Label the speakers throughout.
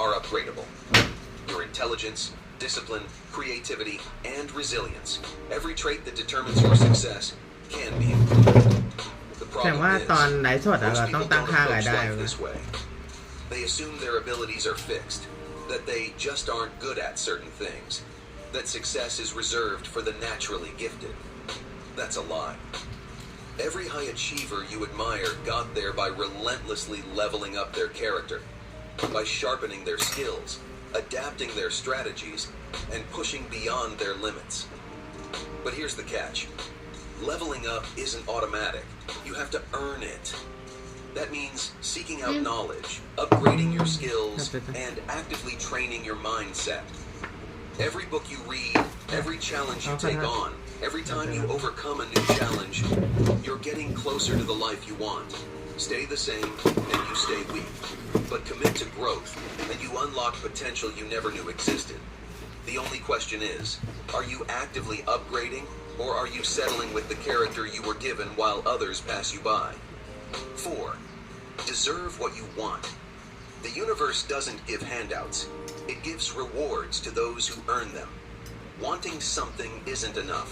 Speaker 1: are upgradable. Your intelligence, discipline, creativity, and resilience. Every trait that determines your success can be improved. The
Speaker 2: แต่
Speaker 1: problem
Speaker 2: ว่า
Speaker 1: is,
Speaker 2: ตอนไลฟ์สดอะ
Speaker 1: most
Speaker 2: เราต้อง
Speaker 1: people
Speaker 2: ตั้ง
Speaker 1: don't
Speaker 2: ค่าราย
Speaker 1: approach
Speaker 2: ได้
Speaker 1: life this way. They assume their abilities are fixed, that they just aren't good at certain things, that success is reserved for the naturally gifted. That's a lie. Every high achiever you admire got there by relentlessly leveling up their character, by sharpening their skills, adapting their strategies, and pushing beyond their limits. But here's the catch. Leveling up isn't automatic. You have to earn it. That means seeking out knowledge, upgrading your skills, and actively training your mindset. Every book you read, every challenge you take on, every time you overcome a new challenge, you're getting closer to the life you want. Stay the same and you stay weak. But commit to growth and you unlock potential you never knew existed. The only question is, are you actively upgrading or are you settling with the character you were given while others pass you by? 4. Deserve what you want. The universe doesn't give handouts. It gives rewards to those who earn them. Wanting something isn't enough.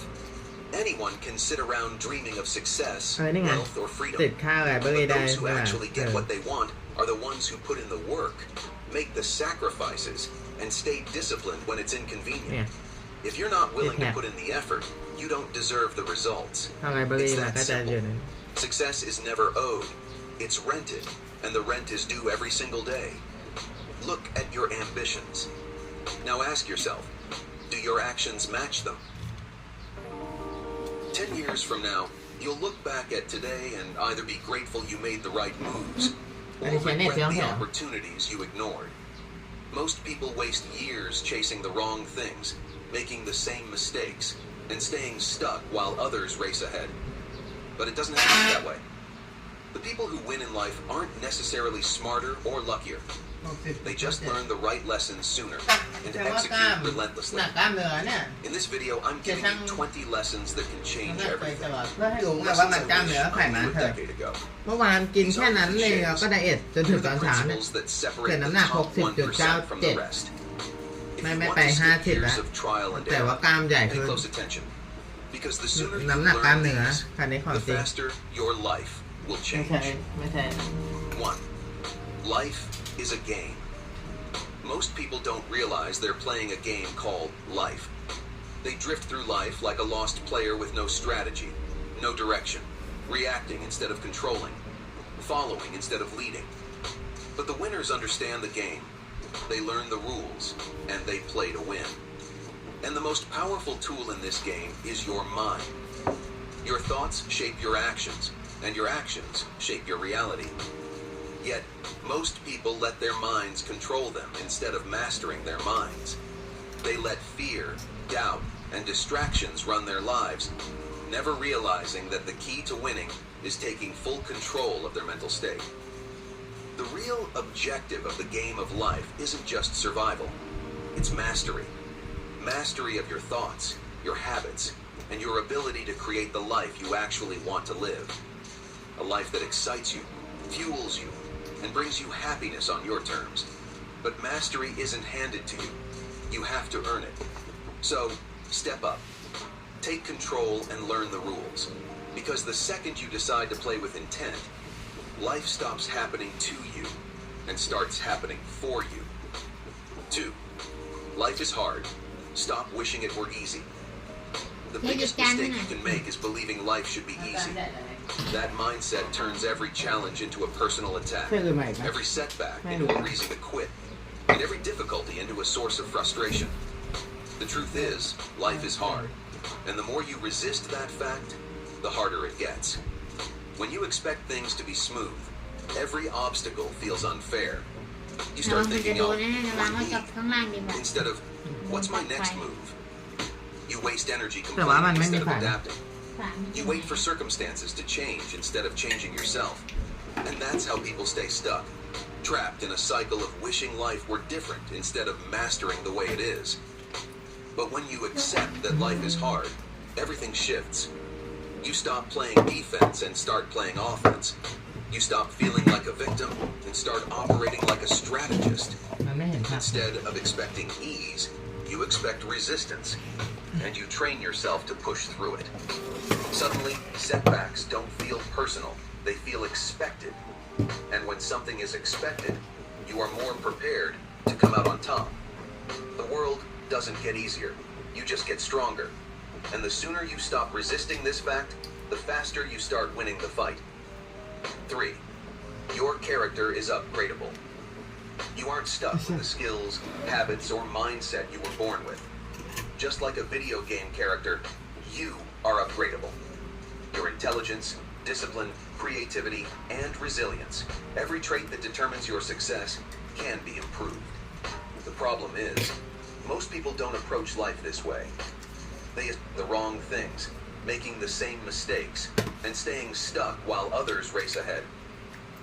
Speaker 1: Anyone can sit around dreaming of success, wealth, or freedom.
Speaker 2: ติดค่าไลบรารี
Speaker 1: But
Speaker 2: ได้
Speaker 1: those who
Speaker 2: เมื่อ
Speaker 1: actually get what they want are the ones who put in the work, make the sacrifices, and stay disciplined when it's inconvenient. If you're not willing to put in the effort, you don't deserve the results.
Speaker 2: ค่าไลบรารี
Speaker 1: It's
Speaker 2: มัน
Speaker 1: that
Speaker 2: ก็จะอยู่
Speaker 1: simple.
Speaker 2: ใน
Speaker 1: Success is never owed. It's rented, and the rent is due every single day. Look at your ambitions. Now ask yourself, do your actions match them? 10 years from now, you'll look back at today and either be grateful you made the right moves or regret the opportunities you ignored. Most people waste years chasing the wrong things, making the same mistakes, and staying stuck while others race ahead. But it doesn't happen that way. The people who win in life aren't necessarily smarter or luckier. They just learn the right lessons sooner and execute relentlessly. In this video, I'm giving you 20 lessons that can change
Speaker 2: น้ำหนักไปต
Speaker 1: everything.
Speaker 2: ลอดเพื่อให้รู้ไงว่ามันกล้ามเนื้อไขมัน
Speaker 1: I knew
Speaker 2: เถ
Speaker 1: a
Speaker 2: อะ
Speaker 1: decade ago.
Speaker 2: เมื่อวานกินแค่นั้นเลยเราก็ไดเอทจนถึง
Speaker 1: They're
Speaker 2: ตอน
Speaker 1: the
Speaker 2: เช้าเนี่ย
Speaker 1: principles that
Speaker 2: เกิด
Speaker 1: separate
Speaker 2: น้ำ
Speaker 1: the
Speaker 2: หนัก
Speaker 1: top 1% from the
Speaker 2: 60.97
Speaker 1: rest. If
Speaker 2: ไม่
Speaker 1: you
Speaker 2: ไม่
Speaker 1: want
Speaker 2: ไป
Speaker 1: to skip
Speaker 2: 50 แล้ว
Speaker 1: years of trial and
Speaker 2: แต่ว่า
Speaker 1: error,
Speaker 2: กล้ามใหญ่
Speaker 1: pay
Speaker 2: ขึ้น
Speaker 1: close attention. Because the sooner you
Speaker 2: น้ำหนักกล้าม
Speaker 1: learn
Speaker 2: เนื้อ
Speaker 1: these,
Speaker 2: คันนี้ของ
Speaker 1: the
Speaker 2: จริง
Speaker 1: faster your life will
Speaker 2: ไม่
Speaker 1: change.
Speaker 2: ใช่ไม่ใช่
Speaker 1: 1. Life is a game. Most people don't realize they're playing a game called life. They drift through life like a lost player with no strategy, no direction, reacting instead of controlling, following instead of leading. But the winners understand the game. They learn the rules, and they play to win. And the most powerful tool in this game is your mind. Your thoughts shape your actions, and your actions shape your reality. Yet, most people let their minds control them instead of mastering their minds. They let fear, doubt, and distractions run their lives, never realizing that the key to winning is taking full control of their mental state. The real objective of the game of life isn't just survival. It's mastery. Mastery of your thoughts, your habits, and your ability to create the life you actually want to live. A life that excites you, fuels you, and brings you happiness on your terms. But mastery isn't handed to you. You have to earn it. So, step up. Take control and learn the rules. Because the second you decide to play with intent, life stops happening to you and starts happening for you. 2. Life is hard. Stop wishing it were easy. The biggest mistake you can make is believing life should be easy. That mindset turns every challenge into a personal attack,
Speaker 2: เพื่อนคือใหม่ปะ
Speaker 1: every setback into a reason to quit, and every difficulty into a source of frustration. The truth is, life is hard, and the more you resist that fact, the harder it gets. When you expect things to be smooth, every obstacle feels unfair. You start thinking, oh, why me? Instead of, what's my next move? You waste energy
Speaker 2: แต่ว่ามัน
Speaker 1: complaining
Speaker 2: ไม่มี
Speaker 1: instead of
Speaker 2: ฝัน
Speaker 1: adapting. You wait for circumstances to change instead of changing yourself. And that's how people stay stuck, trapped in a cycle of wishing life were different instead of mastering the way it is. But when you accept that life is hard, everything shifts. You stop playing defense and start playing offense. You stop feeling like a victim and start operating like a strategist.
Speaker 2: มันไม่เห็นภาพ
Speaker 1: Instead of expecting ease, you expect resistance, and you train yourself to push through it. Suddenly, setbacks don't feel personal, they feel expected. And when something is expected, you are more prepared to come out on top. The world doesn't get easier, you just get stronger. And the sooner you stop resisting this fact, the faster you start winning the fight. 3. Your character is upgradable. You aren't stuck with the skills, habits, or mindset you were born with. Just like a video game character, you are upgradable. Your intelligence, discipline, creativity, and resilience, every trait that determines your success, can be improved. The problem is, most people don't approach life this way. They do the wrong things, making the same mistakes, and staying stuck while others race ahead.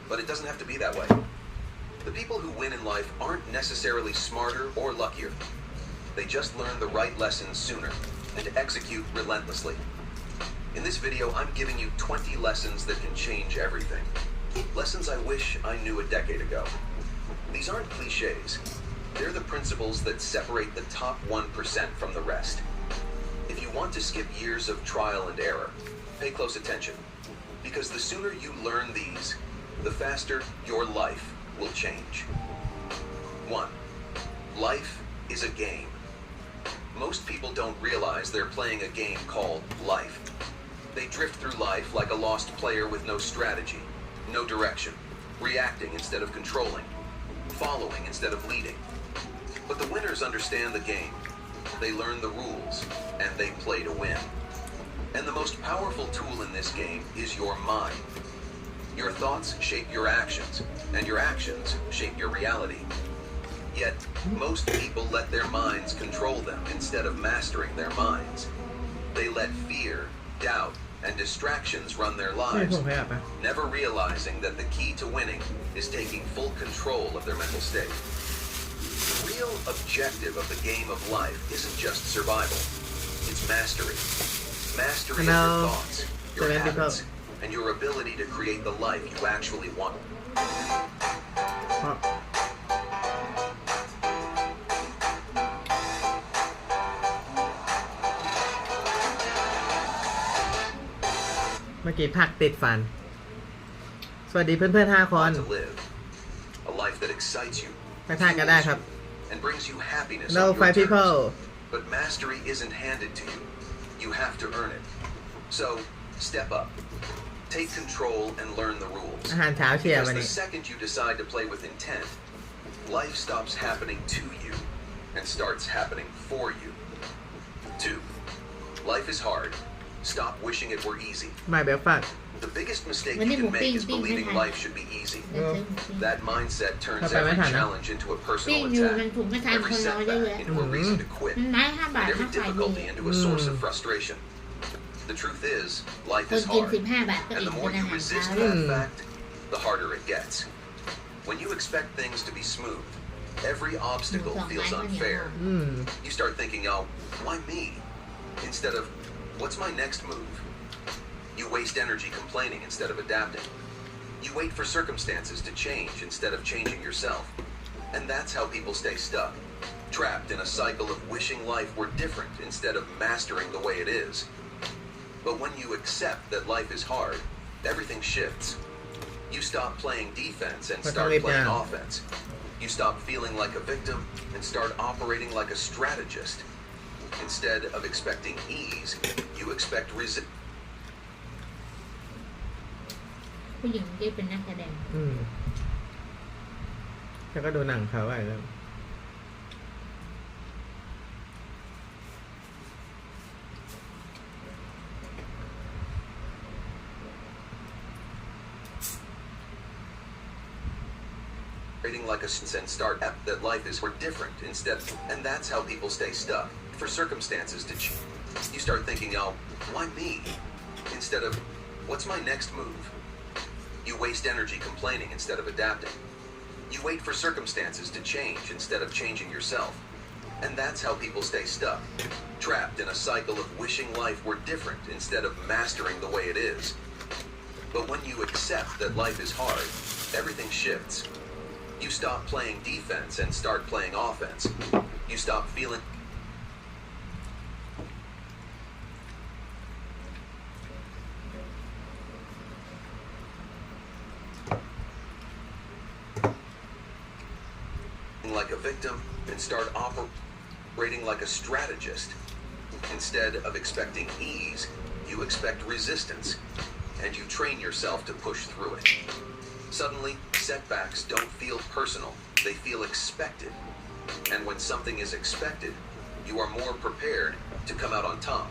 Speaker 1: But it doesn't have to be that way. The people who win in life aren't necessarily smarter or luckier. They just learn the right lessons sooner and execute relentlessly. In this video, I'm giving you 20 lessons that can change everything. Lessons I wish I knew a decade ago. These aren't cliches. They're the principles that separate the top 1% from the rest. If you want to skip years of trial and error, pay close attention. Because the sooner you learn these, the faster your life will change. 1. Life is a game. Most people don't realize they're playing a game called life. They drift through life like a lost player with no strategy, no direction, reacting instead of controlling, following instead of leading. But the winners understand the game. They learn the rules, and they play to win. And the most powerful tool in this game is your mind. Your thoughts shape your actions, and your actions shape your reality. Yet, most people let their minds control them instead of mastering their minds. They let fear, doubt, and distractions run their
Speaker 2: ไม่
Speaker 1: lives,
Speaker 2: ผมขยับอ่ะ
Speaker 1: never realizing that the key to winning is taking full control of their mental state. The real objective of the game of life isn't just survival, it's mastery. Mastery of your thoughts, your habits, and your ability to create the life you actually want.
Speaker 2: เพราะเมื่อกี้ผักติดฟัน สวัสดีเพื่อนๆ5 คน
Speaker 1: To live a life that excites you,
Speaker 2: ไปทานกันได้ครับ
Speaker 1: and brings you happiness
Speaker 2: No
Speaker 1: on your
Speaker 2: five
Speaker 1: terms.
Speaker 2: people
Speaker 1: But mastery isn't handed to you. You have to earn it. So, step up. Take control and learn the rules.
Speaker 2: อาหารเช้าเชียร์
Speaker 1: Because
Speaker 2: วัน
Speaker 1: the
Speaker 2: นี้
Speaker 1: second you decide to play with intent, life stops happening to you and starts happening for you. 2. Life is hard. Stop wishing it were easy.
Speaker 2: มาเบลฟัก
Speaker 1: The biggest mistake
Speaker 3: When
Speaker 1: you
Speaker 3: you
Speaker 1: can make is
Speaker 3: ping, ping,
Speaker 1: believing
Speaker 3: ping.
Speaker 1: life should be easy.
Speaker 3: เดี๋ยวซื้อหมูปิ้ง
Speaker 1: That mindset turns
Speaker 2: Apa
Speaker 1: every
Speaker 2: macam?
Speaker 1: challenge into a
Speaker 3: ปิ้ง
Speaker 1: personal
Speaker 3: อยู่มัน
Speaker 1: attack,
Speaker 3: ถุงกระชาย
Speaker 1: every
Speaker 3: คนรอเยอะ
Speaker 1: setback into a reason to quit,
Speaker 3: มันไม้5 บาท
Speaker 1: and every
Speaker 3: ถ้าขายดี
Speaker 1: difficulty into a source of frustration. The truth is, life
Speaker 3: คน
Speaker 1: is
Speaker 3: กิน
Speaker 1: hard,
Speaker 3: 15 บาทก็
Speaker 1: and
Speaker 3: อิ่
Speaker 1: the
Speaker 3: ม
Speaker 1: more
Speaker 3: เป็นอา
Speaker 1: you
Speaker 3: หาร
Speaker 1: resist
Speaker 3: เช้า
Speaker 1: that fact, the harder it gets. When you expect things to be smooth, every obstacle feels unfair.
Speaker 2: อืม
Speaker 1: You start thinking, oh, why me? Instead of, what's my next move? You waste energy complaining instead of adapting. You wait for circumstances to change instead of changing yourself. And that's how people stay stuck, trapped in a cycle of wishing life were different instead of mastering the way it is. But when you accept that life is hard, everything shifts. You stop playing defense and start playing offense. You stop feeling like a victim and start operating like a strategist. Instead of expecting ease, you expect resistance.
Speaker 3: ผู้หญิงที่เป็นนักแสดง
Speaker 2: อืมแล้วก็ดูหนังเขาอะไรแล้ว
Speaker 1: Operating like a and start that life is we're different instead, and that's how people stay stuck for circumstances to change. You start thinking, oh, why me? Instead of, what's my next move? You waste energy complaining instead of adapting. You wait for circumstances to change instead of changing yourself. And that's how people stay stuck, trapped in a cycle of wishing life were different instead of mastering the way it is. But when you accept that life is hard, everything shifts. You stop playing defense and start playing offense. You stop feeling like a victim and start operating like a strategist. Instead of expecting ease, you expect resistance, and you train yourself to push through it. Suddenly, setbacks don't feel personal, they feel expected. And when something is expected, you are more prepared to come out on top.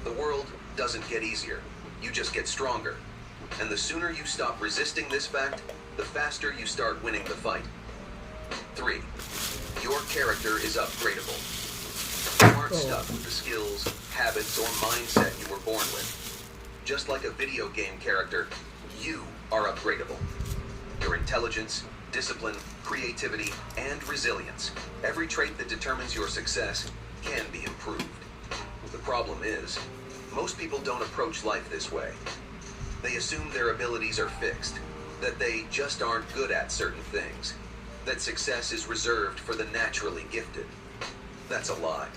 Speaker 1: The world doesn't get easier, you just get stronger. And the sooner you stop resisting this fact, the faster you start winning the fight. 3. Your character is upgradable. You aren't stuck with the skills, habits, or mindset you were born with. Just like a video game character, you are upgradable. Your intelligence, discipline, creativity, and resilience, every trait that determines your success, can be improved. The problem is, most people don't approach life this way. They assume their abilities are fixed, that they just aren't good at certain things, that success is reserved for the naturally gifted. That's a lie.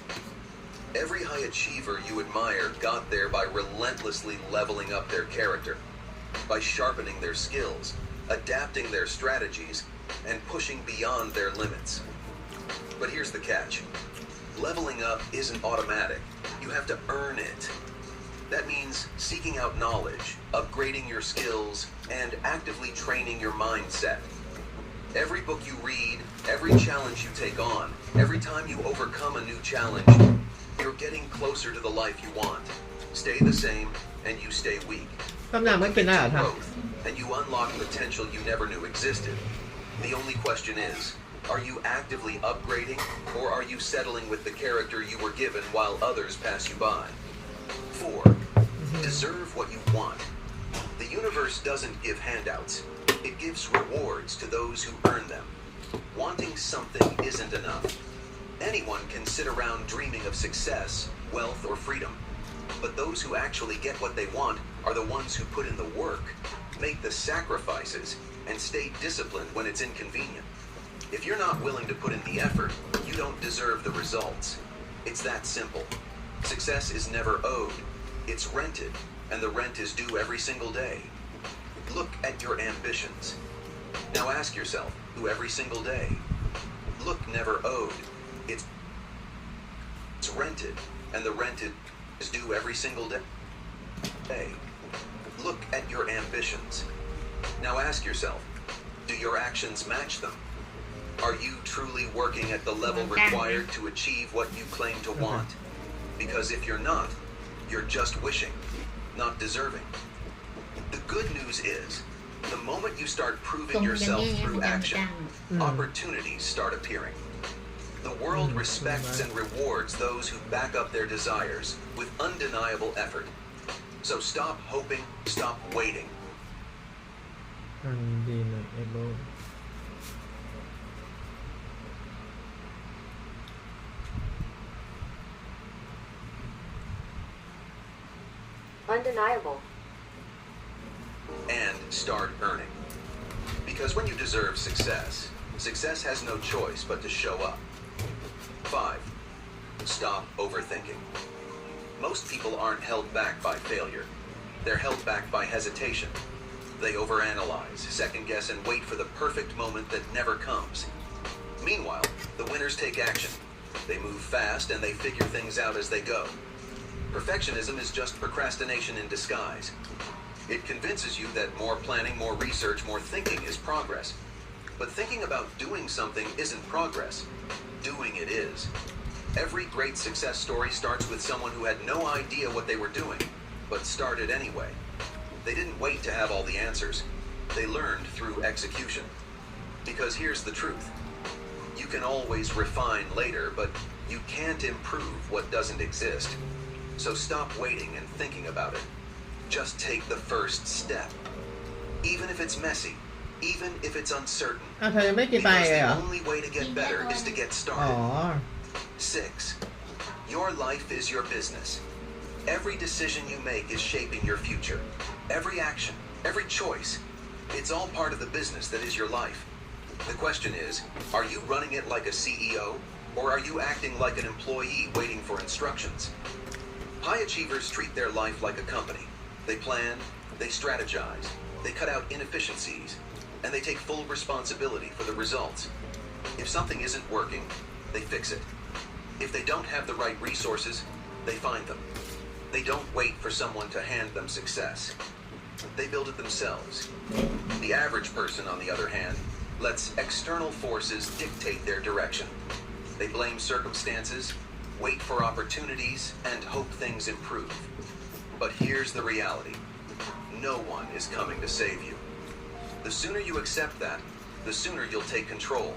Speaker 1: Every high achiever you admire got there by relentlessly leveling up their character, by sharpening their skills, adapting their strategies, and pushing beyond their limits. But here's the catch. Leveling up isn't automatic. You have to earn it. That means seeking out knowledge, upgrading your skills, and actively training your mindset. Every book you read, every challenge you take on, every time you overcome a new challenge, you're getting closer to the life you want. Stay the same, and you stay weak.
Speaker 2: คำนามไม่เป็นได้เหรอครับ
Speaker 1: Growth, and you unlock potential you never knew existed. The only question is, are you actively upgrading, or are you settling with the character you were given while others pass you by? 4. Deserve what you want. The universe doesn't give handouts. It gives rewards to those who earn them. Wanting something isn't enough. Anyone can sit around dreaming of success, wealth, or freedom. But those who actually get what they want are the ones who put in the work, make the sacrifices, and stay disciplined when it's inconvenient. If you're not willing to put in the effort, you don't deserve the results. It's that simple. Success is never owed. It's rented, and the rent is due every single day. Look at your ambitions. Now ask yourself, who every single day? Look never owed. It's rented, and the rent is due every single day. Look at your ambitions. Now ask yourself, do your actions match them? Are you truly working at the level required to achieve what you claim to want? Because if you're not, you're just wishing, not deserving. The good news is, the moment you start
Speaker 3: ตร
Speaker 1: proving
Speaker 3: งกัน
Speaker 1: yourself
Speaker 3: แน่ๆ
Speaker 1: through
Speaker 3: ไม่ดัง
Speaker 1: action, opportunities start appearing. The world respects and rewards those who back up their desires with undeniable effort. So stop hoping, stop waiting.
Speaker 2: อันดีนะเอโบ
Speaker 4: Undeniable.
Speaker 1: And start earning. Because when you deserve success, success has no choice but to show up. 5. Stop overthinking. Most people aren't held back by failure. They're held back by hesitation. They overanalyze, second guess, and wait for the perfect moment that never comes. Meanwhile, the winners take action. They move fast and they figure things out as they go. Perfectionism is just procrastination in disguise. It convinces you that more planning, more research, more thinking is progress. But thinking about doing something isn't progress. Doing it is. Every great success story starts with someone who had no idea what they were doing, but started anyway. They didn't wait to have all the answers. They learned through execution. Because here's the truth. You can always refine later, but you can't improve what doesn't exist. So stop waiting and thinking about it. Just take the first step. Even if it's messy, even if it's uncertain.
Speaker 2: อ้าวเธอยังไม่กินไปเลย
Speaker 1: Because
Speaker 2: เหรอ
Speaker 1: the only way to get better is to get
Speaker 2: อ๋อ
Speaker 1: started. 6. Your life is your business. Every decision you make is shaping your future. Every action, every choice, it's all part of the business that is your life. The question is, are you running it like a CEO, or are you acting like an employee waiting for instructions? High achievers treat their life like a company. They plan, they strategize, they cut out inefficiencies, and they take full responsibility for the results. If something isn't working, they fix it. If they don't have the right resources, they find them. They don't wait for someone to hand them success. They build it themselves. The average person, on the other hand, lets external forces dictate their direction. They blame circumstances, wait for opportunities, and hope things improve. But here's the reality. No one is coming to save you. The sooner you accept that, the sooner you'll take control.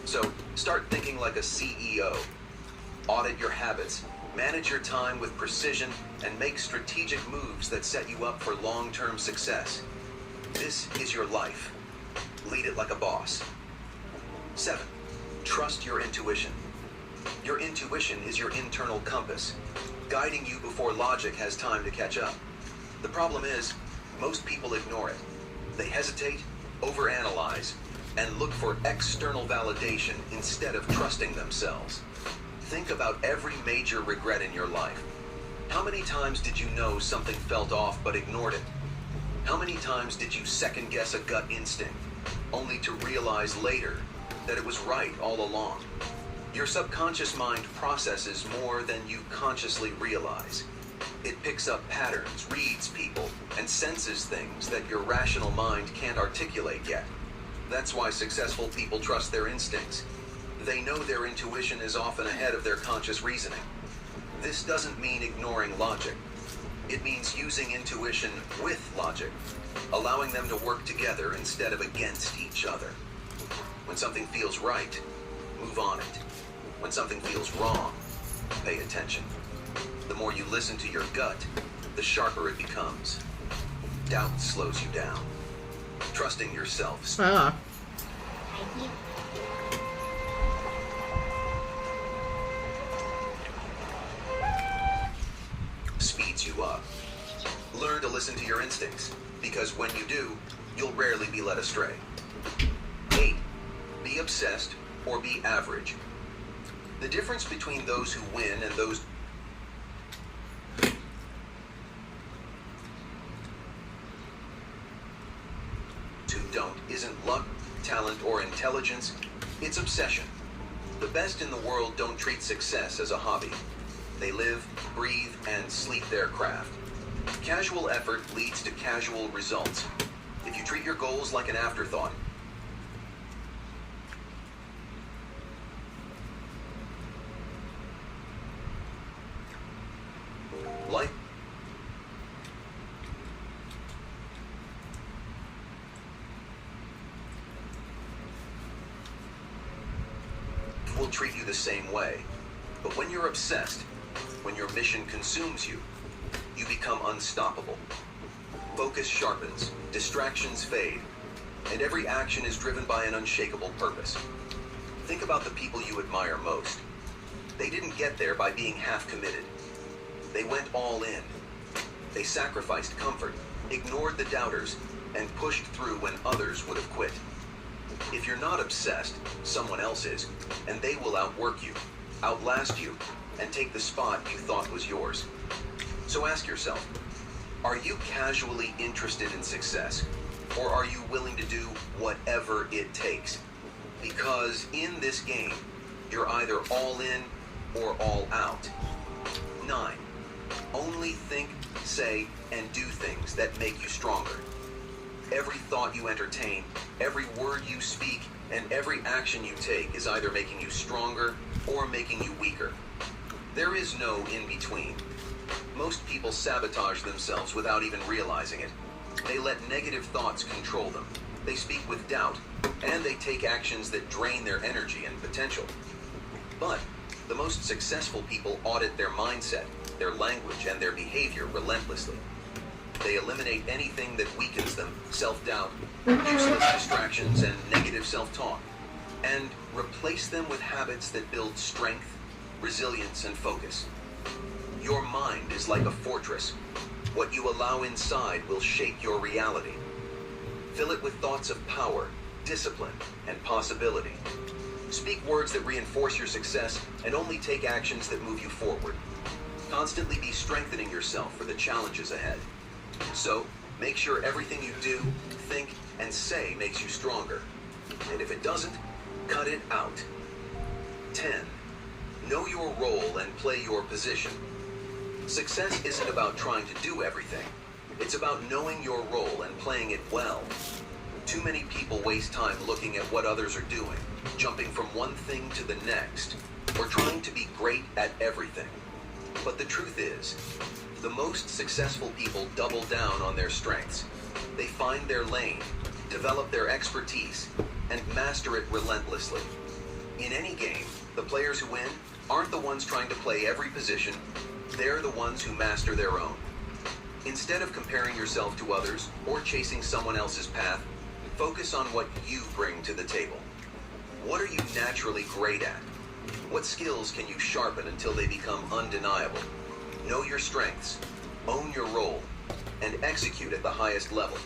Speaker 1: So start thinking like a CEO. Audit your habits, manage your time with precision, and make strategic moves that set you up for long-term success. This is your life. Lead it like a boss. 7. Trust your intuition. Your intuition is your internal compass, guiding you before logic has time to catch up. The problem is, most people ignore it. They hesitate, overanalyze, and look for external validation instead of trusting themselves. Think about every major regret in your life. How many times did you know something felt off but ignored it? How many times did you second-guess a gut instinct, only to realize later that it was right all along? Your subconscious mind processes more than you consciously realize. It picks up patterns, reads people, and senses things that your rational mind can't articulate yet. That's why successful people trust their instincts. They know their intuition is often ahead of their conscious reasoning. This doesn't mean ignoring logic. It means using intuition with logic, allowing them to work together instead of against each other. When something feels right, move on it. When something feels wrong, pay attention. The more you listen to your gut, the sharper it becomes. Doubt slows you down. Trusting yourself
Speaker 2: ใช่เหรอ
Speaker 3: ขายที่
Speaker 1: speeds you up. Learn to listen to your instincts, because when you do, you'll rarely be led astray. 8. Be obsessed or be average. The difference between those who win and those who don't isn't luck, talent, or intelligence. It's obsession. The best in the world don't treat success as a hobby. They live, breathe, and sleep their craft. Casual effort leads to casual results. If you treat your goals like an afterthought, life will treat you the same way. But when you're obsessed, when your mission consumes you, you become unstoppable. Focus sharpens, distractions fade, and every action is driven by an unshakable purpose. Think about the people you admire most. They didn't get there by being half committed. They went all in. They sacrificed comfort, ignored the doubters, and pushed through when others would have quit. If you're not obsessed, someone else is, and they will outwork you, outlast you, and take the spot you thought was yours. So ask yourself, are you casually interested in success, or are you willing to do whatever it takes? Because in this game, you're either all in or all out. 9. Only think, say, and do things that make you stronger. Every thought you entertain, every word you speak, and every action you take is either making you stronger or making you weaker. There is no in-between. Most people sabotage themselves without even realizing it. They let negative thoughts control them. They speak with doubt, and they take actions that drain their energy and potential. But the most successful people audit their mindset, their language, and their behavior relentlessly. They eliminate anything that weakens them, self-doubt, useless distractions, and negative self-talk, and replace them with habits that build strength, resilience, and focus. Your mind is like a fortress. What you allow inside will shape your reality. Fill it with thoughts of power, discipline, and possibility. Speak words that reinforce your success and only take actions that move you forward. Constantly be strengthening yourself for the challenges ahead. So, make sure everything you do, think, and say makes you stronger. And if it doesn't, cut it out. 10. Know your role and play your position. Success isn't about trying to do everything. It's about knowing your role and playing it well. Too many people waste time looking at what others are doing, jumping from one thing to the next, or trying to be great at everything. But the truth is, the most successful people double down on their strengths. They find their lane, develop their expertise, and master it relentlessly. In any game, the players who win aren't the ones trying to play every position, they're the ones who master their own. Instead of comparing yourself to others or chasing someone else's path, focus on what you bring to the table. What are you naturally great at? What skills can you sharpen until they become undeniable? Know your strengths, own your role, and execute at the highest level.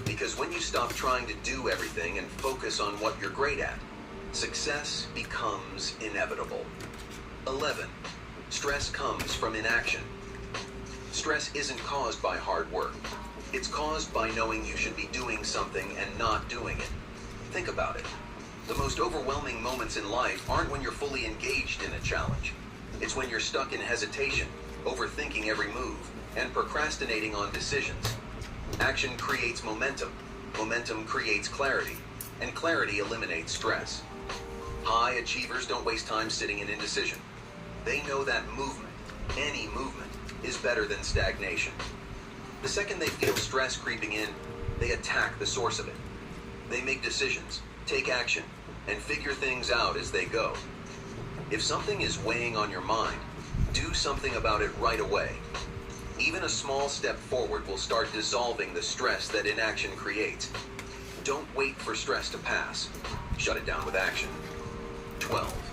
Speaker 1: Because when you stop trying to do everything and focus on what you're great at, success becomes inevitable. 11. Stress comes from inaction. Stress isn't caused by hard work. It's caused by knowing you should be doing something and not doing it. Think about it. The most overwhelming moments in life aren't when you're fully engaged in a challenge. It's when you're stuck in hesitation, overthinking every move, and procrastinating on decisions. Action creates momentum. Momentum creates clarity, and clarity eliminates stress. High achievers don't waste time sitting in indecision. They know that movement, any movement, is better than stagnation. The second they feel stress creeping in, they attack the source of it. They make decisions, take action, and figure things out as they go. If something is weighing on your mind, do something about it right away. Even a small step forward will start dissolving the stress that inaction creates. Don't wait for stress to pass. Shut it down with action. 12.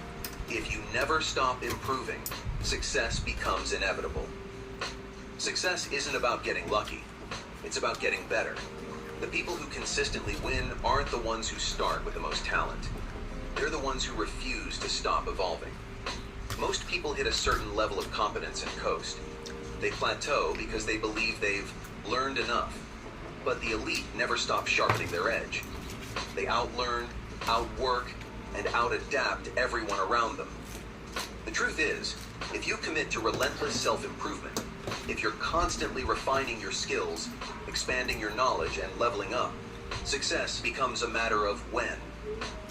Speaker 1: If you never stop improving, success becomes inevitable. Success isn't about getting lucky. It's about getting better. The people who consistently win aren't the ones who start with the most talent. They're the ones who refuse to stop evolving. Most people hit a certain level of competence and coast. They plateau because they believe they've learned enough. But the elite never stop sharpening their edge. They outlearn, outwork, and outadapt everyone around them. The truth is, if you commit to relentless self-improvement, if you're constantly refining your skills, expanding your knowledge, and leveling up, success becomes a matter of when.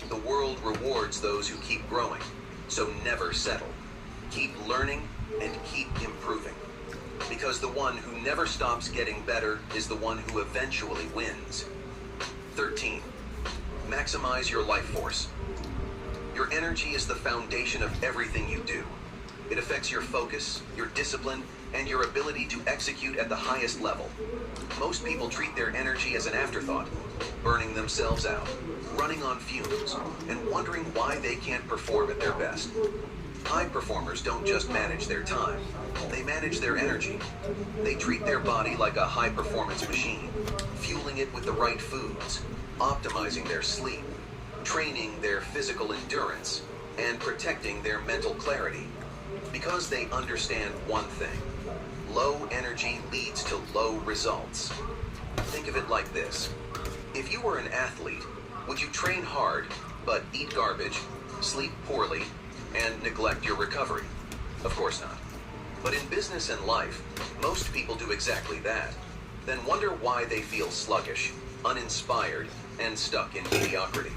Speaker 1: The world rewards those who keep growing, so never settle. Keep learning and keep improving. Because the one who never stops getting better is the one who eventually wins. 13. Maximize your life force. Your energy is the foundation of everything you do. It affects your focus, your discipline, and your ability to execute at the highest level. Most people treat their energy as an afterthought, burning themselves out, running on fumes, and wondering why they can't perform at their best. High performers don't just manage their time, they manage their energy. They treat their body like a high-performance machine, fueling it with the right foods, optimizing their sleep, training their physical endurance, and protecting their mental clarity. Because they understand one thing: low energy leads to low results. Think of it like this. If you were an athlete, would you train hard, but eat garbage, sleep poorly, and neglect your recovery? Of course not. But in business and life, most people do exactly that. Then wonder why they feel sluggish, uninspired, and stuck in mediocrity.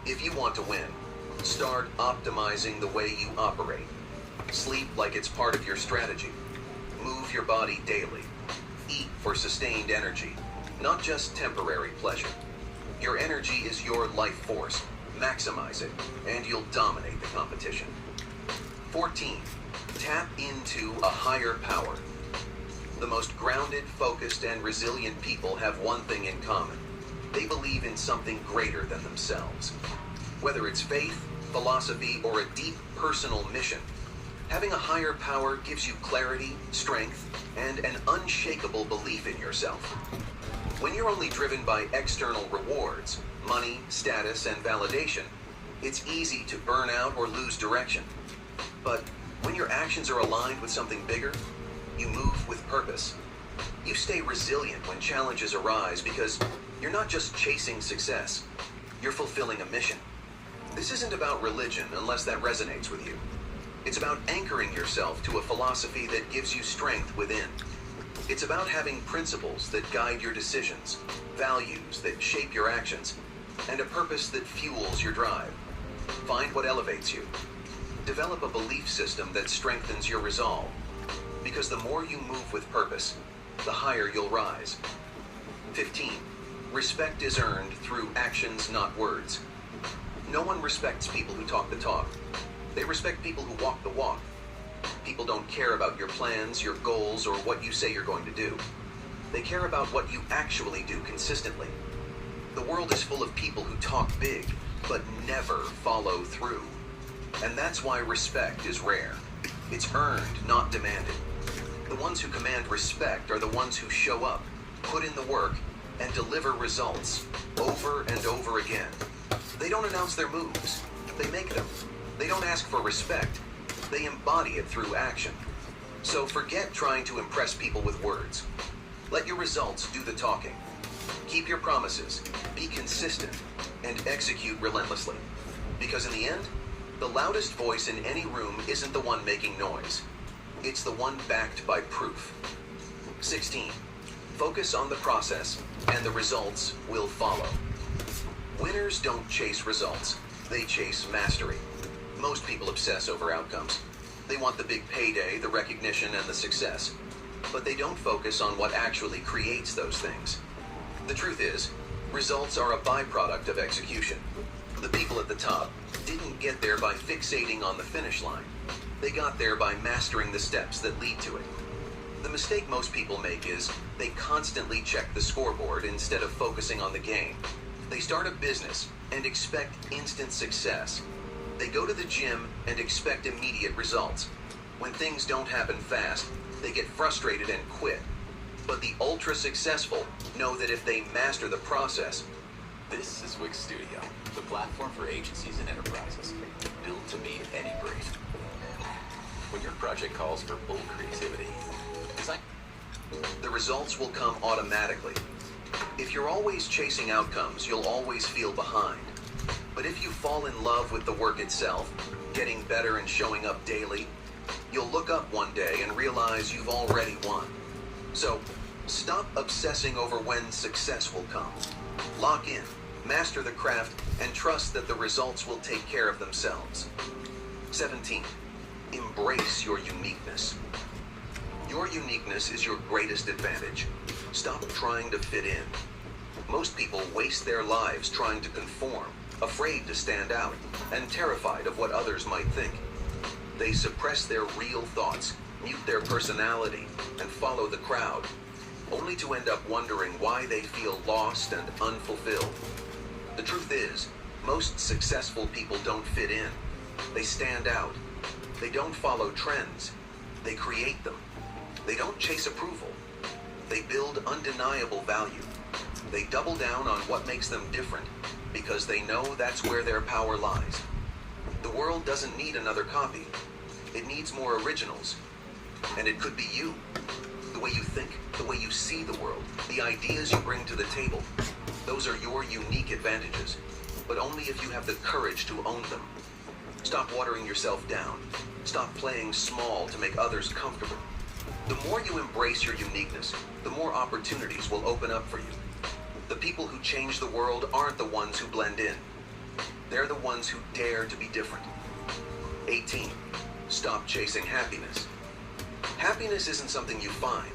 Speaker 1: If you want to win, start optimizing the way you operate. Sleep like it's part of your strategy. Move your body daily. Eat for sustained energy, not just temporary pleasure. Your energy is your life force. Maximize it, and you'll dominate the competition. 14. Tap into a higher power. The most grounded, focused, and resilient people have one thing in common. They believe in something greater than themselves. Whether it's faith, philosophy, or a deep personal mission, Having a higher power gives you clarity, strength, and an unshakable belief in yourself. When you're only driven by external rewards, money, status, and validation, it's easy to burn out or lose direction. But when your actions are aligned with something bigger, you move with purpose. You stay resilient when challenges arise because you're not just chasing success, you're fulfilling a mission. This isn't about religion unless that resonates with you. It's about anchoring yourself to a philosophy that gives you strength within. It's about having principles that guide your decisions, values that shape your actions, and a purpose that fuels your drive. Find what elevates you. Develop a belief system that strengthens your resolve. Because the more you move with purpose, the higher you'll rise. 15. Respect is earned through actions, not words. No one respects people who talk the talk. They respect people who walk the walk. People don't care about your plans, your goals, or what you say you're going to do. They care about what you actually do consistently. The world is full of people who talk big, but never follow through. And that's why respect is rare. It's earned, not demanded. The ones who command respect are the ones who show up, put in the work, and deliver results over and over again. They don't announce their moves. They make them. They don't ask for respect. They embody it through action. So forget trying to impress people with words. Let your results do the talking. Keep your promises, be consistent, and execute relentlessly. Because in the end, the loudest voice in any room isn't the one making noise. It's the one backed by proof. 16. Focus on the process, and the results will follow. Winners don't chase results. They chase mastery. Most people obsess over outcomes. They want the big payday, the recognition, and the success. But they don't focus on what actually creates those things. The truth is, results are a byproduct of execution. The people at the top didn't get there by fixating on the finish line. They got there by mastering the steps that lead to it. The mistake most people make is they constantly check the scoreboard instead of focusing on the game. They start a business and expect instant success. They go to the gym and expect immediate results. When things don't happen fast, they get frustrated and quit. But the ultra-successful know that if they master the process.
Speaker 4: This is Wix Studio, the platform for agencies and enterprises, built to meet any brief. When your project calls for bold creativity,
Speaker 1: the results will come automatically. If you're always chasing outcomes, you'll always feel behind. But if you fall in love with the work itself, getting better and showing up daily, you'll look up one day and realize you've already won. So, stop obsessing over when success will come. Lock in, master the craft, and trust that the results will take care of themselves. 17. Embrace your uniqueness. Your uniqueness is your greatest advantage. Stop trying to fit in. Most people waste their lives trying to conform, afraid to stand out, and terrified of what others might think. They suppress their real thoughts, mute their personality, and follow the crowd, only to end up wondering why they feel lost and unfulfilled. The truth is, most successful people don't fit in. They stand out. They don't follow trends. They create them. They don't chase approval. They build undeniable value. They double down on what makes them different because they know that's where their power lies. The world doesn't need another copy. It needs more originals. And it could be you. The way you think, the way you see the world, the ideas you bring to the table. Those are your unique advantages, but only if you have the courage to own them. Stop watering yourself down. Stop playing small to make others comfortable. The more you embrace your uniqueness, the more opportunities will open up for you. The people who change the world aren't the ones who blend in. They're the ones who dare to be different. 18. Stop chasing happiness. Happiness isn't something you find.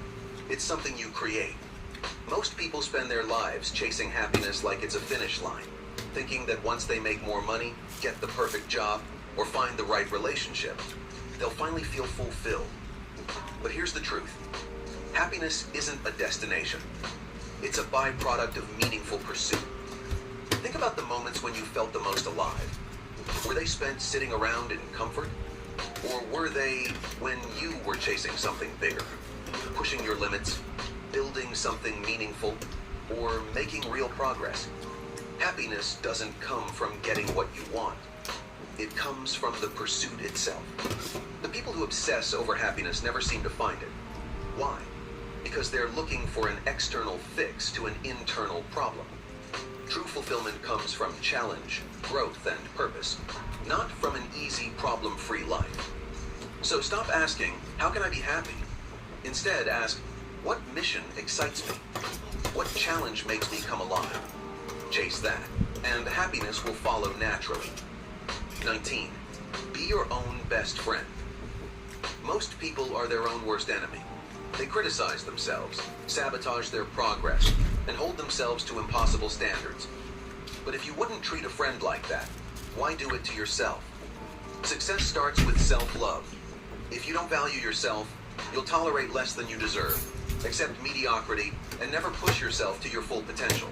Speaker 1: It's something you create. Most people spend their lives chasing happiness like it's a finish line, thinking that once they make more money, get the perfect job, or find the right relationship, they'll finally feel fulfilled. But here's the truth. Happiness isn't a destination. It's a byproduct of meaningful pursuit. Think about the moments when you felt the most alive. Were they spent sitting around in comfort? Or were they when you were chasing something bigger? Pushing your limits, building something meaningful, or making real progress? Happiness doesn't come from getting what you want. It comes from the pursuit itself. The people who obsess over happiness never seem to find it. Why? Because they're looking for an external fix to an internal problem. True fulfillment comes from challenge, growth, and purpose, not from an easy, problem-free life. So stop asking, how can I be happy? Instead, ask, what mission excites me? What challenge makes me come alive? Chase that, and happiness will follow naturally. 19. Be your own best friend. Most people are their own worst enemy. They criticize themselves, sabotage their progress, and hold themselves to impossible standards. But if you wouldn't treat a friend like that, why do it to yourself? Success starts with self-love. If you don't value yourself, you'll tolerate less than you deserve, accept mediocrity, and never push yourself to your full potential.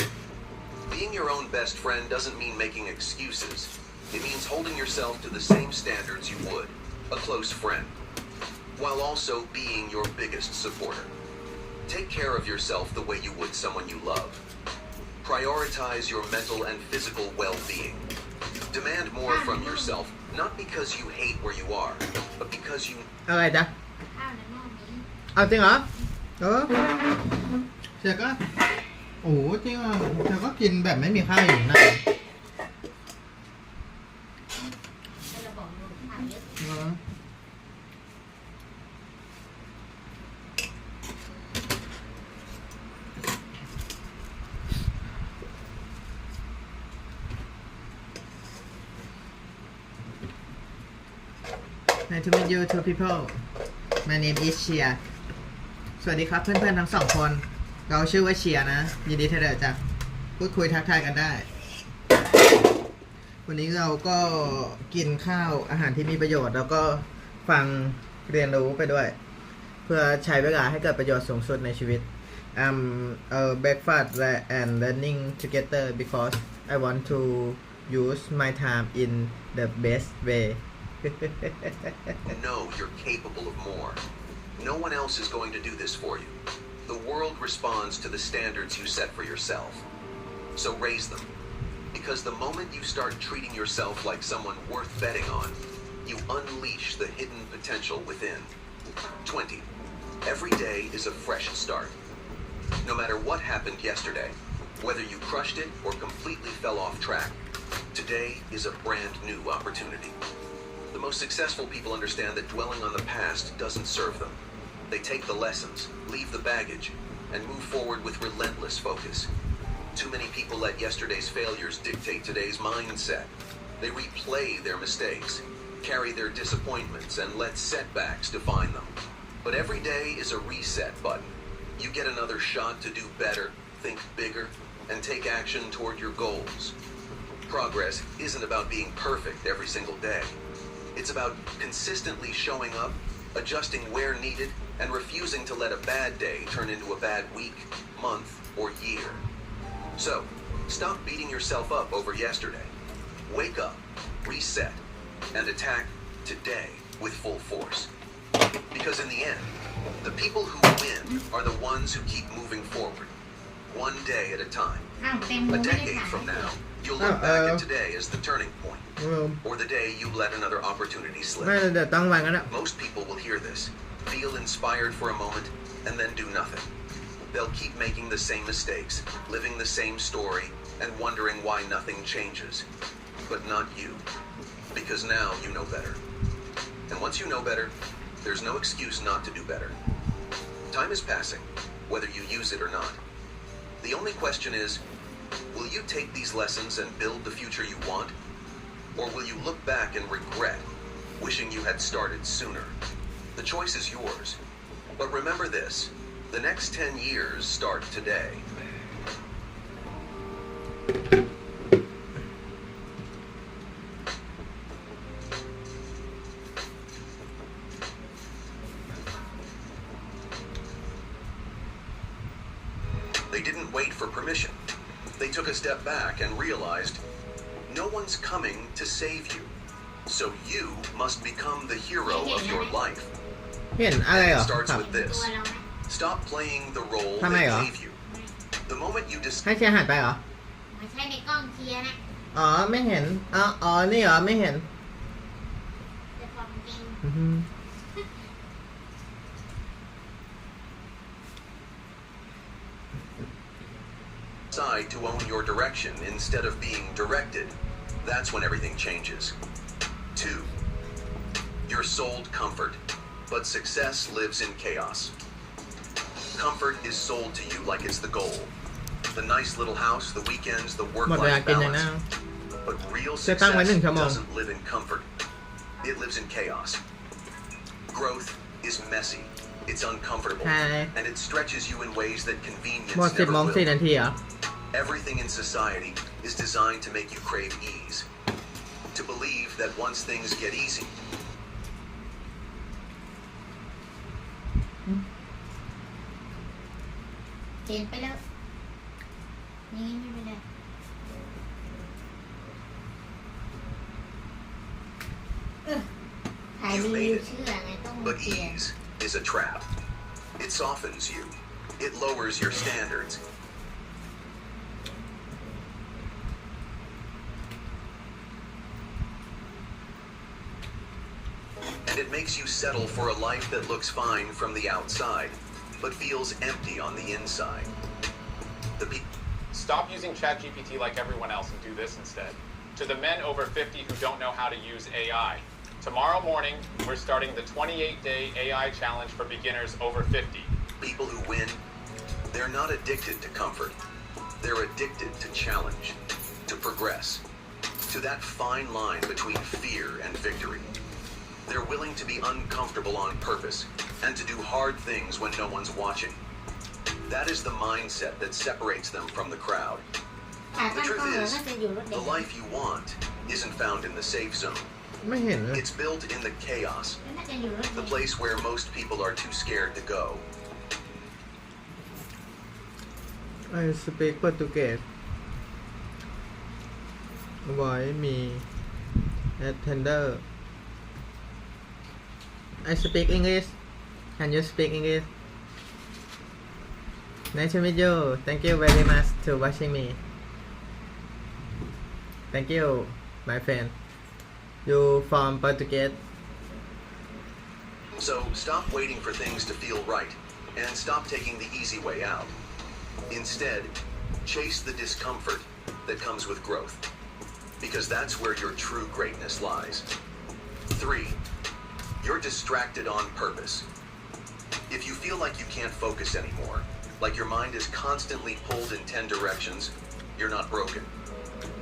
Speaker 1: Being your own best friend doesn't mean making excuses. It means holding yourself to the same standards you would a close friend, while also being your biggest supporter. Take care of yourself the way you would someone you love. Prioritize your mental and physical well-being. Demand more from yourself, not because you hate where you are, but because you
Speaker 2: อะไรจ๊ะ
Speaker 3: ข้าวในหม้อนี้
Speaker 2: เอาจริงเหรอเสียก็โอ้จริงอ่ะเสียก็กินแบบไม่มีข้าวอยู่นะ
Speaker 3: ให้เราบอกลูกข้าวเยอะ
Speaker 2: Nice to meet you two people. My name is Chia. สวัสดีครับเพื่อนๆทั้งสองคน เราชื่อว่าเชียร์นะ ยินดีที่ได้รู้จักพูดคุยทักทายกันได้ วันนี้เราก็กินข้าวอาหารที่มีประโยชน์ แล้วก็ฟังเรียนรู้ไปด้วย เพื่อใช้เวลาให้เกิดประโยชน์สูงสุดในชีวิต breakfast and learning together because I want to use my time in the best way.
Speaker 1: know you're capable of more. No one else is going to do this for you. The world responds to the standards you set for yourself. So raise them. Because the moment you start treating yourself like someone worth betting on, you unleash the hidden potential within. 20. Every day is a fresh start. No matter what happened yesterday, whether you crushed it or completely fell off track, today is a brand new opportunity. The most successful people understand that dwelling on the past doesn't serve them. They take the lessons, leave the baggage, and move forward with relentless focus. Too many people let yesterday's failures dictate today's mindset. They replay their mistakes, carry their disappointments, and let setbacks define them. But every day is a reset button. You get another shot to do better, think bigger, and take action toward your goals. Progress isn't about being perfect every single day. It's about consistently showing up, adjusting where needed, and refusing to let a bad day turn into a bad week, month, or year. So, stop beating yourself up over yesterday. Wake up, reset, and attack today with full force. Because in the end, the people who win are the ones who keep moving forward, one day at a time.
Speaker 3: อ้าวแตงโม
Speaker 1: A
Speaker 3: ไม่ได้
Speaker 1: decade
Speaker 3: ถ่าย
Speaker 1: from now, you'll look back at today as the turning point, or the day you let another opportunity
Speaker 2: ไม่
Speaker 1: slip.
Speaker 2: เดี๋ยวต้องวางกันแล้ว
Speaker 1: Most people will hear this, feel inspired for a moment, and then do nothing. They'll keep making the same mistakes, living the same story, and wondering why nothing changes. But not you. Because now you know better. And once you know better, there's no excuse not to do better. Time is passing, whether you use it or not. The only question is, will you take these lessons and build the future you want? Or will you look back and regret, wishing you had started sooner? The choice is yours. But remember this, the next 10 years start today. They didn't wait for permission. They took a step back and realized no one's coming to save you. So you must become the hero of your life.
Speaker 2: เห็นอะไรเหร
Speaker 1: It
Speaker 2: อ
Speaker 1: starts
Speaker 2: ครับ
Speaker 1: with
Speaker 3: ตัว
Speaker 1: this.
Speaker 3: เราไหม
Speaker 1: Stop playing the role
Speaker 2: Thằng
Speaker 1: they
Speaker 2: này hả?
Speaker 1: gave you. The moment you
Speaker 2: ให้เชียร์หันไปเหรอ
Speaker 3: ไม่ใช่ในกล้องเชียร์นะ
Speaker 2: อ๋อไม่เห็นอ๋อนี่เหรอไม่เห็น
Speaker 3: แต่ความจริง
Speaker 2: อือฮึ
Speaker 1: decide to own your direction instead of being directed, that's when everything changes. 2. You're sold comfort, but success lives in chaos. Comfort is sold to you like it's the goal. The nice little house, the weekends, the
Speaker 2: หมดเวลา
Speaker 1: work-life
Speaker 2: กินเลยนะ
Speaker 1: balance. But real
Speaker 2: จะตั้ง
Speaker 1: success
Speaker 2: ไว้1 ชั่วโมง
Speaker 1: doesn't live in comfort. It lives in chaos. Growth is messy. It's uncomfortable.
Speaker 2: ใช่
Speaker 1: And it stretches you in ways that
Speaker 2: หมด
Speaker 1: convenience
Speaker 2: 10 โม
Speaker 1: never
Speaker 2: ง
Speaker 1: will.
Speaker 2: 4 นาทีเหรอ
Speaker 1: Everything in society is designed to make you crave ease. To believe that once things get easy,
Speaker 3: เปลี่ยนไปแล้วนี่ไม่เป็นไรถ่ายรี
Speaker 1: you've
Speaker 3: วิว
Speaker 1: made
Speaker 3: เชื่อไงต้อง
Speaker 1: it.
Speaker 3: มา
Speaker 1: But
Speaker 3: เปลี่ยน
Speaker 1: ease is a trap. It softens you. It lowers your standards. And it makes you settle for a life that looks fine from the outside, but feels empty on the inside. The people
Speaker 5: Stop using ChatGPT like everyone else and do this instead. To the men over 50 who don't know how to use AI, tomorrow morning we're starting the 28-day AI challenge for beginners over 50.
Speaker 1: People who win, they're not addicted to comfort. They're addicted to challenge, to progress, to that fine line between fear and victory. They're willing to be uncomfortable on purpose and to do hard things when no one's watching. That is the mindset that separates them from the crowd.
Speaker 3: ถ่าย
Speaker 1: The
Speaker 3: ตั้งกล้อง
Speaker 1: truth
Speaker 3: เลย
Speaker 1: is,
Speaker 3: ก็จะอยู่รถแด
Speaker 1: the
Speaker 3: ง
Speaker 1: life you want isn't found in the safe zone.
Speaker 2: ไม่เห็นเลย
Speaker 1: It's built in the chaos,
Speaker 3: น่าจะอยู่รถแด
Speaker 1: the
Speaker 3: ง
Speaker 1: place where most people are too scared to go.
Speaker 2: I speak Portuguese Boy me attender I speak English Can you speak English Nice to meet you Thank you very much to watching me Thank you my friend You from Portuguese
Speaker 1: So stop waiting for things to feel right and stop taking the easy way out. Instead, chase the discomfort that comes with growth, because that's where your true greatness lies. 3. You're distracted on purpose. If you feel like you can't focus anymore, like your mind is constantly pulled in 10 directions, you're not broken.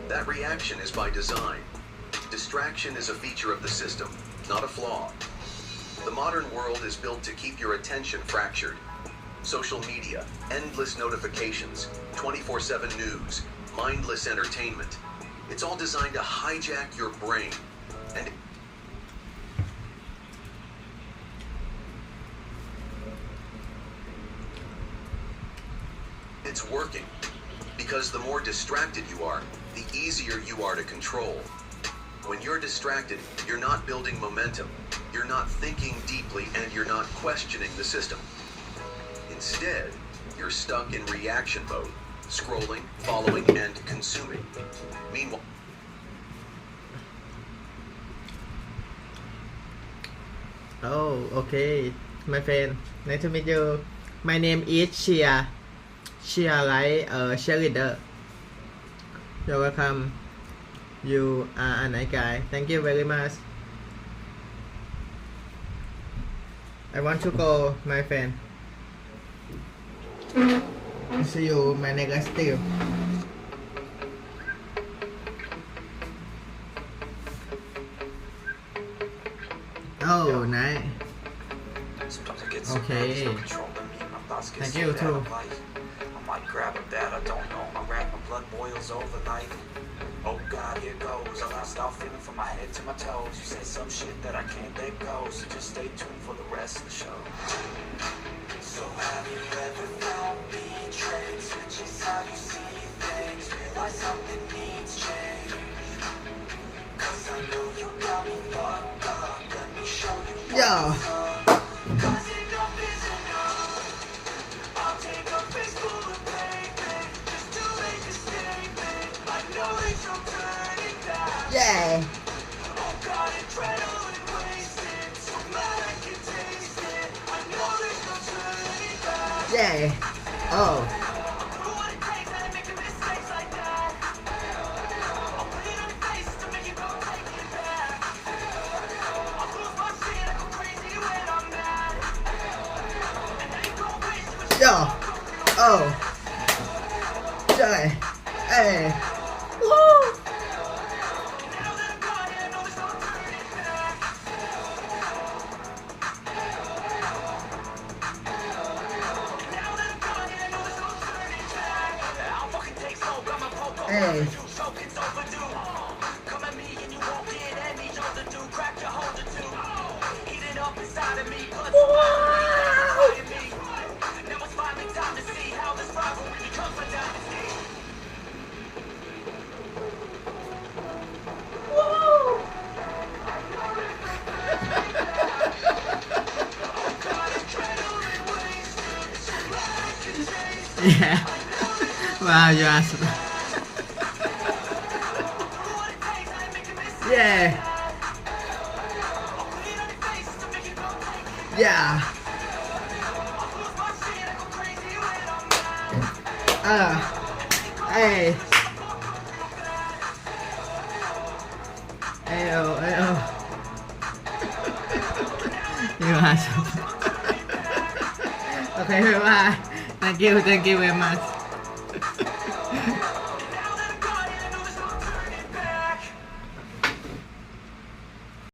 Speaker 1: That reaction is by design. Distraction is a feature of the system, not a flaw. The modern world is built to keep your attention fractured. Social media, endless notifications, 24/7 news, mindless entertainment. It's all designed to hijack your brain. And it's working. Because the more distracted you are, the easier you are to control. When you're distracted, you're not building momentum. You're not thinking deeply and you're not questioning the system. Instead, you're stuck in reaction mode, scrolling, following, and consuming. Meanwhile,
Speaker 2: Oh okay my friend Nice to meet you My name is Chia Chia like cheerleader You're welcome You are a nice guy Thank you very much I want to go my friend See you my next still Oh nice
Speaker 6: Sometimes I get
Speaker 2: Okay.
Speaker 6: so nervous, no controlling me. My thoughts get
Speaker 2: Thank
Speaker 6: so
Speaker 2: you,
Speaker 6: bad,
Speaker 2: too.
Speaker 6: I'm like, I might grab a bat, I don't know. My rap, my blood boils over like, oh God, here goes. I lost all feeling from my head to my toes. You say some shit that I can't let go, so just stay tuned for the rest of the show. So have you ever felt betrayed? Switches how you see things, realize something needs change. 'Cause I know you got me
Speaker 2: Yeah. Yeah. Yeah. Oh. Yeah. Oh. Yeah. Hey. Woo. Hey. Yeah. Wow, you awesome. Yeah. Yeah. Hey. Ayo, ayo. You awesome. Okay, bye bye. Thank you very much.